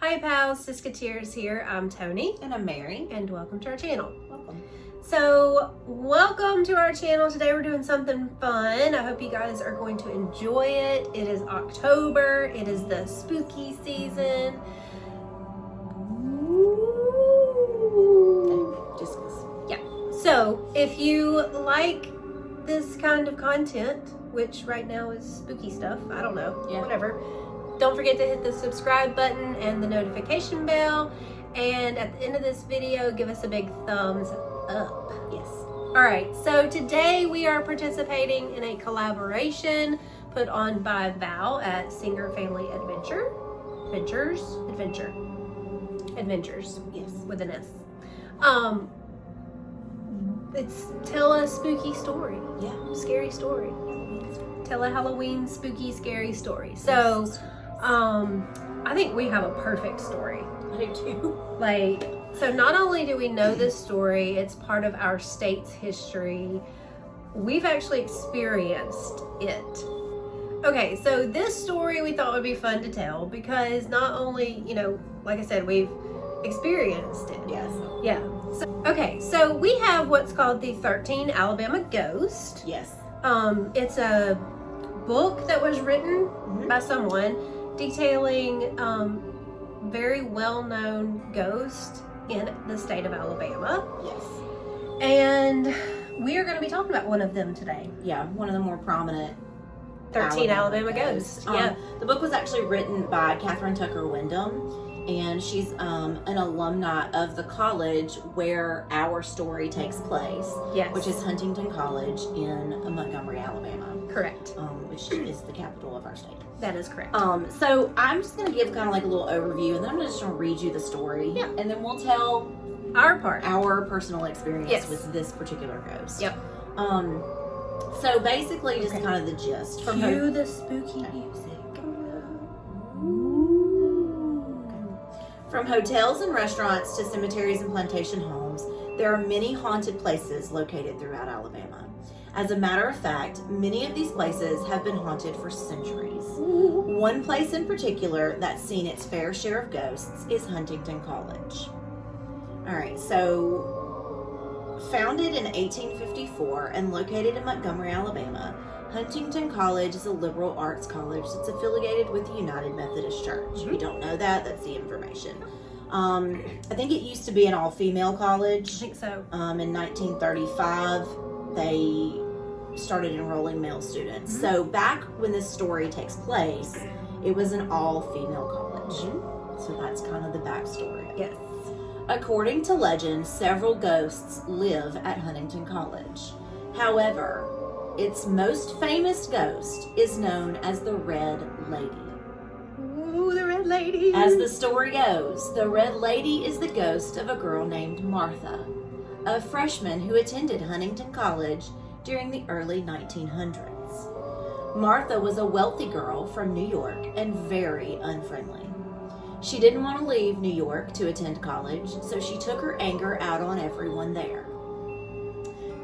Hi pals, SisketEars here. I'm Tony. And I'm Mary. And welcome to our channel. Welcome. So, welcome to our channel. Today we're doing something fun. I hope you guys are going to enjoy it. It is October. It is the spooky season. Ooh. Discuss. Yeah. So, if you like this kind of content, which right now is spooky stuff, I don't know, whatever. Don't forget to hit the subscribe button and the notification bell. And at the end of this video, give us a big thumbs up. Yes. All right, so today we are participating in a collaboration put on by Val at Singer Family Adventures, Yes. with an S. It's tell a spooky story. Yeah. Scary story. Tell a Halloween spooky scary story. So, I think we have a perfect story. I do too. So not only do we know this story, it's part of our state's history. We've actually experienced it. Okay, so this story we thought would be fun to tell because not only, like I said, we've experienced it. Yes. Yeah. So we have what's called the 13 Alabama Ghost. Yes. It's a book that was written by someone detailing very well-known ghosts in the state of Alabama. Yes. And we are going to be talking about one of them today. Yeah, one of the more prominent 13 Alabama Ghosts. Yeah. The book was actually written by Catherine Tucker Wyndham, and she's an alumni of the college where our story takes place. Yes. Which is Huntington College in Montgomery, Alabama. Correct. Which is the capital of our state. That is correct. So I'm just going to give kind of like a little overview, and then I'm just going to read you the story. Yeah. And then we'll tell our personal experience with this particular ghost. Yep. So basically, just kind of the gist. Cue the spooky music. From hotels and restaurants to cemeteries and plantation homes, there are many haunted places located throughout Alabama. As a matter of fact, many of these places have been haunted for centuries. One place in particular that's seen its fair share of ghosts is Huntington College. All right, so founded in 1854 and located in Montgomery, Alabama, Huntington College is a liberal arts college that's affiliated with the United Methodist Church. If you don't know that, that's the information. I think it used to be an all-female college. I think so. In 1935, they started enrolling male students. So back when this story takes place, it was an all-female college. So that's kind of the backstory. Yes. According to legend, several ghosts live at Huntington College. However, its most famous ghost is known as the Red Lady. Ooh, the Red Lady. As the story goes, the Red Lady is the ghost of a girl named Martha, a freshman who attended Huntington College during the early 1900s. Martha was a wealthy girl from New York and very unfriendly. She didn't want to leave New York to attend college, so she took her anger out on everyone there.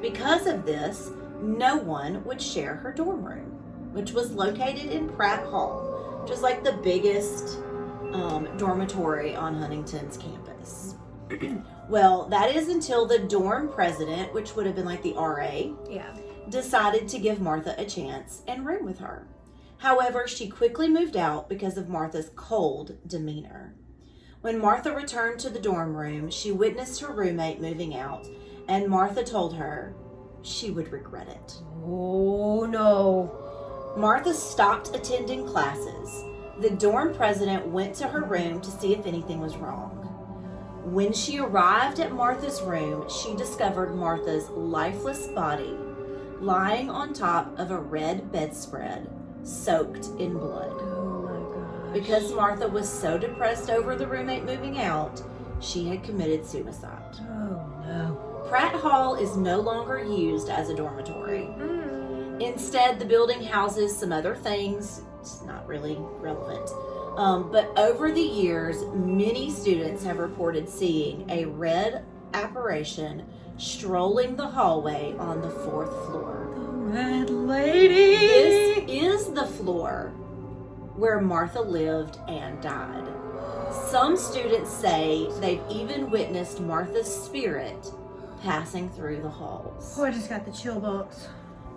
Because of this, no one would share her dorm room, which was located in Pratt Hall, which is like the biggest dormitory on Huntington's campus. Well, that is until the dorm president, which would have been like the RA, decided to give Martha a chance and room with her. However, she quickly moved out because of Martha's cold demeanor. When Martha returned to the dorm room, she witnessed her roommate moving out, and Martha told her she would regret it. Oh, no. Martha stopped attending classes. The dorm president went to her room to see if anything was wrong. When she arrived at Martha's room, she discovered Martha's lifeless body lying on top of a red bedspread soaked in blood. Oh my gosh. Because Martha was so depressed over the roommate moving out, she had committed suicide. Oh no. Pratt Hall is no longer used as a dormitory. Instead, the building houses some other things. It's not really relevant. But over the years, many students have reported seeing a red apparition strolling the hallway on the 4th floor. The Red Lady! This is the floor where Martha lived and died. Some students say they've even witnessed Martha's spirit passing through the halls. Oh, I just got the chill bumps.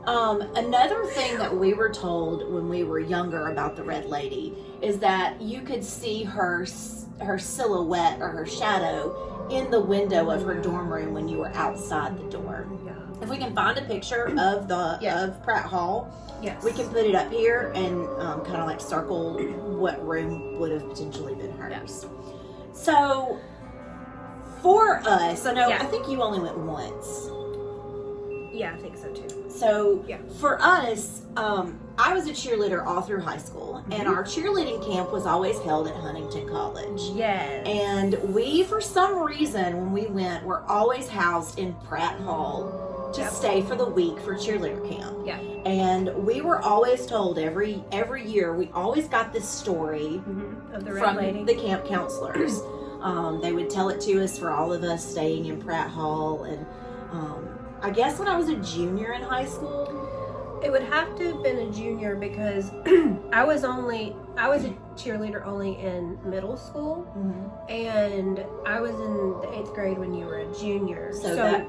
Another thing that we were told when we were younger about the Red Lady is that you could see her silhouette or her shadow in the window of her dorm room when you were outside the dorm. Yeah. If we can find a picture of of Pratt Hall, Yes. we can put it up here and kind of like circle what room would have potentially been hers. Yeah. So for us, I know Yeah. I think you only went once. Yeah, I think so too. So Yeah. for us, I was a cheerleader all through high school, and our cheerleading camp was always held at Huntington College. Yes. And we, for some reason, when we went, were always housed in Pratt Hall to stay for the week for cheerleader camp. Yeah. And we were always told every year, we always got this story Of the Red from Lady. the camp counselors. They would tell it to us for all of us staying in Pratt Hall. And I guess when I was a junior in high school, It would have to have been a junior because I was a cheerleader only in middle school, and I was in the 8th grade when you were a junior. So that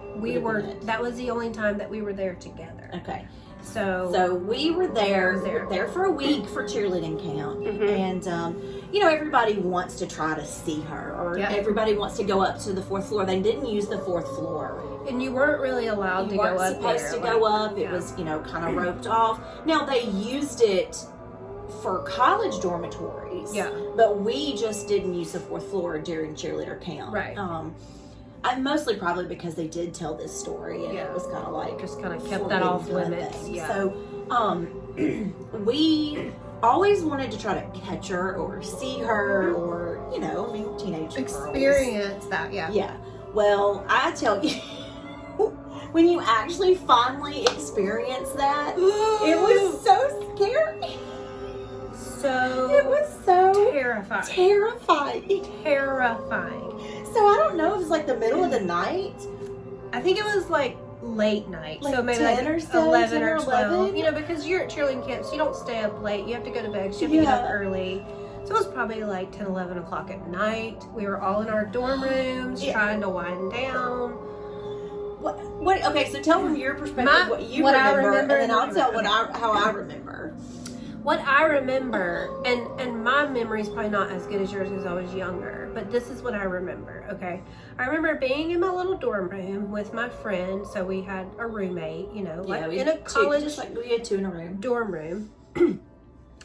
that was the only time that we were there together. okay. So we were there I was there. for a week for cheerleading camp, and everybody wants to try to see her, or everybody wants to go up to the 4th floor. They didn't use the 4th floor. And you weren't really allowed to go up there. You weren't supposed to go up. It was, kind of roped off. Now, they used it for college dormitories. Yeah. But we just didn't use the 4th floor during cheerleader camp. Right. And mostly probably because they did tell this story, and it was kind of like... Just kind of kept that off limits. Yeah. So, we always wanted to try to catch her or see her or, teenage Experience that, yeah. Yeah. Well, I tell you... When you actually finally experience that, it was so scary. It was so terrifying. Terrifying. So I don't know if it's like the middle of the night. I think it was like late night. Like so maybe 10 like or so, 11 10 or or 12. 11? Because you're at cheerleading camp, so you don't stay up late. You have to go to bed. So you have to get up early. So it was probably like 10, 11 o'clock at night. We were all in our dorm rooms trying to wind down. What? Okay, so tell from your perspective what you remember, and then I'll tell how I remember. What I remember, and my memory is probably not as good as yours because I was younger, but this is what I remember, okay? I remember being in my little dorm room with my friend, so we had a roommate, in a college, just like we had 2 in a room. Dorm room.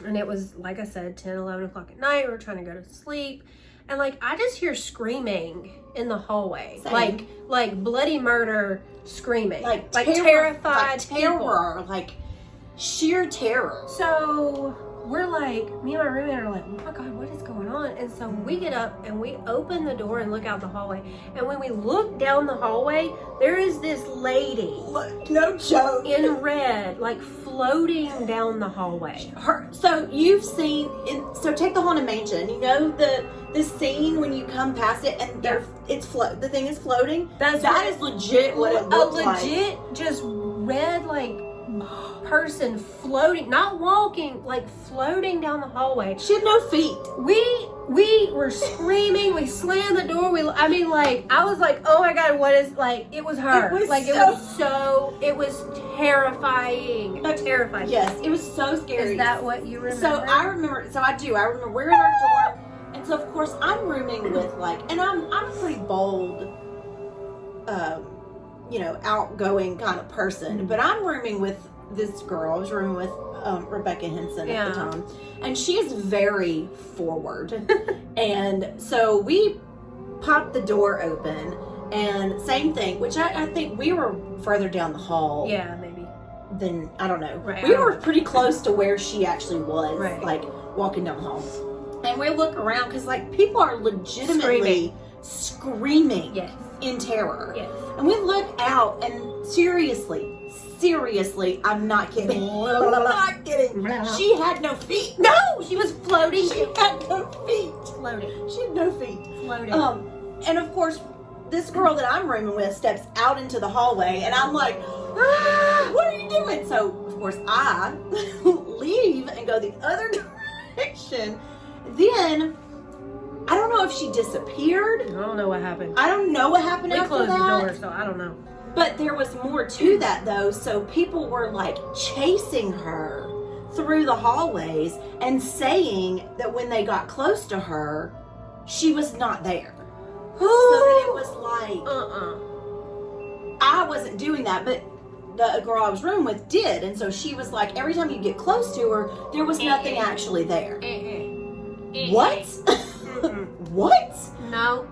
And it was, like I said, 10, 11 o'clock at night. We were trying to go to sleep. And, I just hear screaming in the hallway. Same. Like bloody murder screaming. Like like terrified terror, people. like sheer terror. So we're me and my roommate are like, oh my God, what is going on? And so we get up and we open the door and look out the hallway. And when we look down the hallway, there is this lady. No joke. In red, floating down the hallway. So you've seen, so take the Haunted Mansion. You know the scene when you come past it and the thing is floating? That is legit what it looks like. A legit just red person floating, not walking, floating down the hallway. She had no feet. We were screaming. We slammed the door. I was like, oh my God, what is it was her. It was terrifying. Terrifying. Yes, it was so scary. Is that what you remember? So I remember. So I do. I remember we're in our dorm, and so of course I'm rooming with and I'm a pretty bold, outgoing kind of person. But I'm rooming with this girl. I was rooming with Rebecca Henson at the time, and she is very forward. And so we popped the door open, and same thing. Which I think we were further down the hall. Yeah, maybe. Then I don't know. Right, we were pretty close to where she actually was. Right. Walking down the hall, and we look around because people are legitimately screaming in terror. Yes. And we look out, and seriously, I'm not kidding. I'm not kidding. She had no feet. No, she was floating. She had no feet. Floating. She had no feet. Floating. And of course, this girl that I'm rooming with steps out into the hallway, and I'm like, what are you doing? So, of course, I leave and go the other direction. Then, I don't know know if she disappeared. I don't know what happened. I don't know what happened We after closed that. the door, so I don't know. But there was more to that, though. So people were like chasing her through the hallways and saying that when they got close to her, she was not there. So that it was like, I wasn't doing that, but the girl I was rooming with did. And so she was like, every time you get close to her, there was nothing actually there. What? What? No.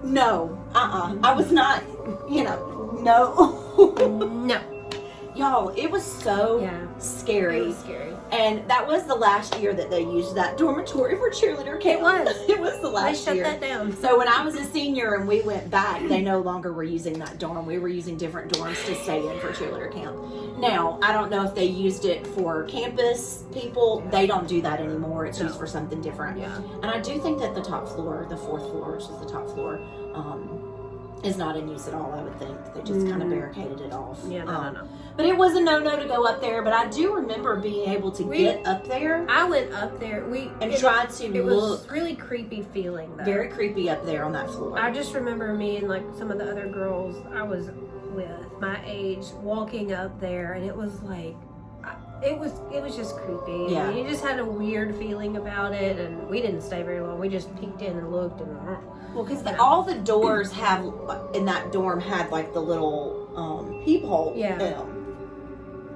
No. I was not, no. No. Y'all, it was so scary. It was scary. And that was the last year that they used that dormitory for cheerleader camp. It was. It was the last They year. shut that down. So when I was a senior and we went back, they no longer were using that dorm. We were using different dorms to stay in for cheerleader camp. Now, I don't know if they used it for campus people. They don't do that anymore. It's used for something different. Yeah. And I do think that the top floor, the fourth floor, which is the top floor, is not in use at all, I would think. They just kind of barricaded it off. Yeah, no. But it was a no-no to go up there. But I do remember being able to get up there. I went up there. Tried to It look. was really creepy feeling, though. Very creepy up there on that floor. I just remember me and like some of the other girls I was with my age walking up there, and it was like, it was just creepy. Yeah. You just had a weird feeling about it, and we didn't stay very long. We just peeked in and looked, and well, because all the doors have in that dorm had like the little peephole in them.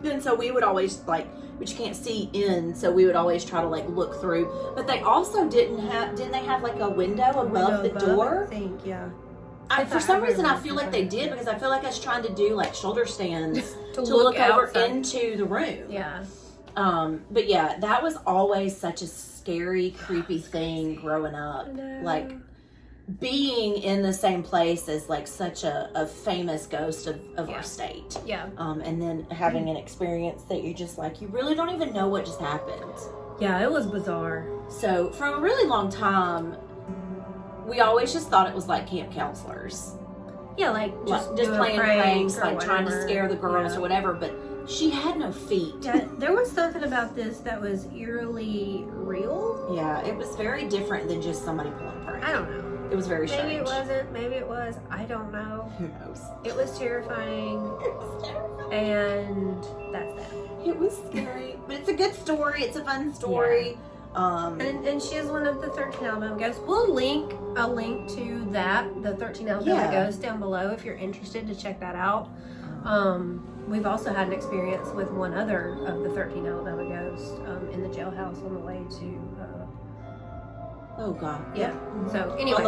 And so we would always like, but you can't see in, so we would always try to like look through. But they also didn't they have like a window above the door? I think, yeah. For some reason, I feel like they did, because I feel like I was trying to do like shoulder stands to look over outside. into the room. Yeah. But yeah, that was always such a scary, creepy thing growing up. Like being in the same place as like such a famous ghost of our state. Yeah. And then having an experience that you just like, you really don't even know what just happened. Yeah, it was bizarre. So for a really long time, we always just thought it was like camp counselors. Yeah, like Just doing playing pranks, or like trying to whatever. scare the girls or whatever, but she had no feet. Yeah, there was something about this that was eerily real. Yeah, it was very different than just somebody pulling a prank. I don't know. It was very strange. Maybe it wasn't. Maybe it was. I don't know. Who knows? It was terrifying. It was terrifying. And that's that. It was scary, but it's a good story. It's a fun story. And she is one of the 13 Alabama ghosts. We'll link a link to that, the 13 Alabama ghosts, down below if you're interested to check that out. We've also had an experience with one other of the 13 Alabama ghosts in the jailhouse on the way to. Oh God. Yeah. So anyway, on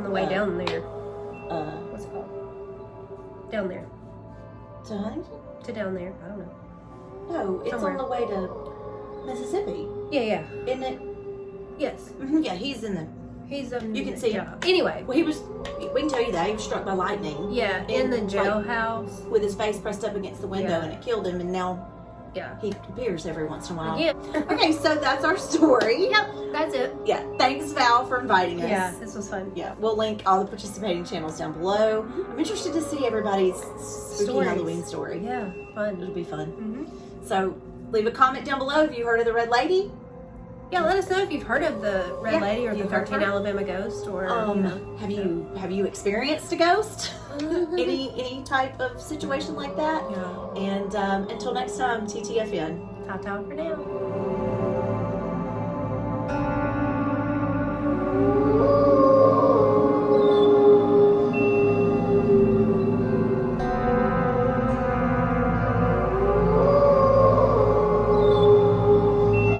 the way down there. What's it called? Down there. To Huntington? To down there. I don't know. No, it's Somewhere. on the way to Mississippi. Yeah. Isn't it? Yes. Yeah, he's in the. He's You can see him. Anyway. Well, we can tell you that he was struck by lightning. Yeah, in the jailhouse. With his face pressed up against the window, and it killed him. And now, he appears every once in a while. Yeah. Okay, so that's our story. Yep, that's it. Yeah, thanks Val for inviting us. Yeah, this was fun. Yeah, we'll link all the participating channels down below. I'm interested to see everybody's spooky Halloween story. Yeah, fun. It'll be fun. So leave a comment down below if you heard of the Red Lady. Yeah, let us know if you've heard of the Red Lady or the you've heard 13 her. Alabama ghost, or have you experienced a ghost? any type of situation like that? Yeah. And until next time, TTFN. Ta-ta for now.